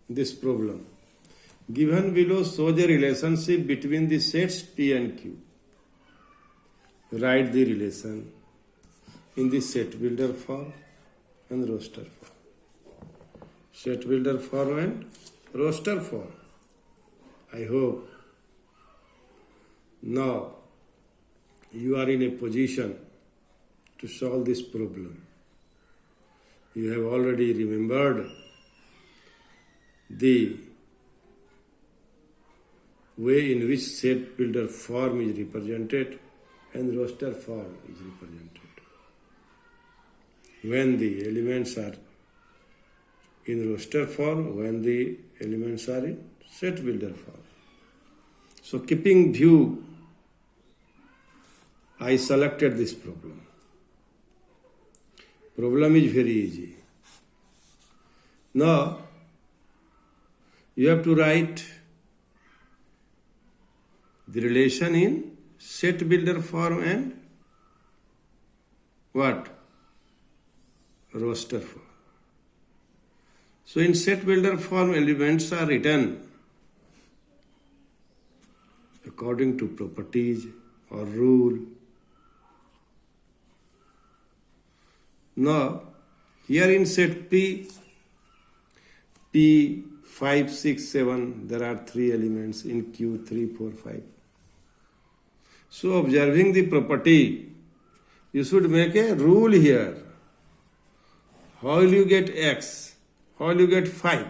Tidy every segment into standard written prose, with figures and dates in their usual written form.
this problem. Given below shows a relationship between the sets P and Q. Write the relation in the set builder form and roster form. Set builder form and roster form. I hope now you are in a position to solve this problem. You have already remembered the way in which set builder form is represented and roster form is represented. When the elements are in roster form, when the elements are in set builder form. So keeping view, I selected this problem. Problem is very easy. Now, you have to write the relation in set builder form and what? Roster form. So in set builder form, elements are written according to properties or rule. Now, here in set P 5, 6, 7, there are 3 elements in Q 3, 4, 5. So observing the property, you should make a rule here. How will you get X? How will you get 5?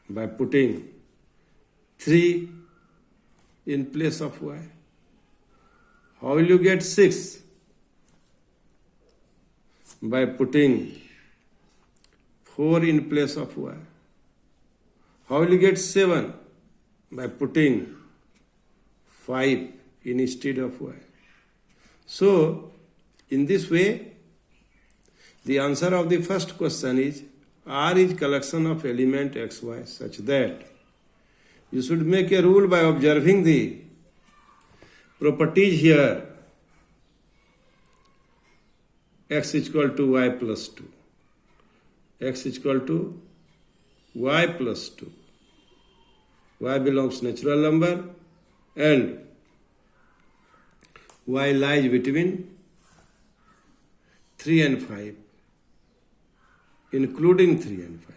By putting 3 in place of Y. How will you get 6? By putting 4 in place of Y. How will you get 7? By putting 5 instead of Y. So, in this way, the answer of the first question is R is collection of element XY such that you should make a rule by observing the properties here. X is equal to Y plus 2. X is equal to Y plus 2. Y belongs to natural number and Y lies between 3 and 5, including 3 and 5.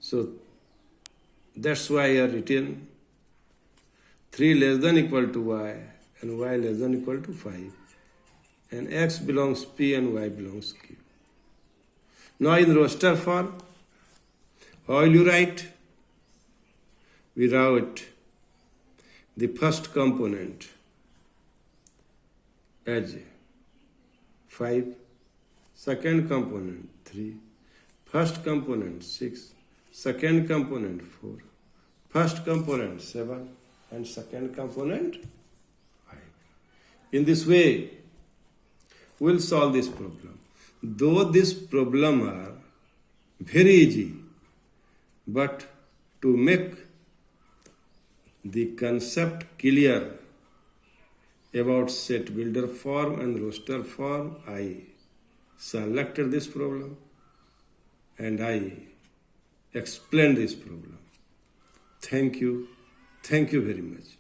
So that's why I have written 3 less than equal to Y and Y less than equal to 5. And X belongs P and Y belongs Q. Now in roster form, how will you write? We write the first component as 5, second component 3, first component 6, second component 4, first component 7, and second component 5. In this way, we will solve this problem. Though this problem are very easy, but to make the concept clear about set builder form and roster form, I selected this problem and I explained this problem. Thank you. Thank you very much.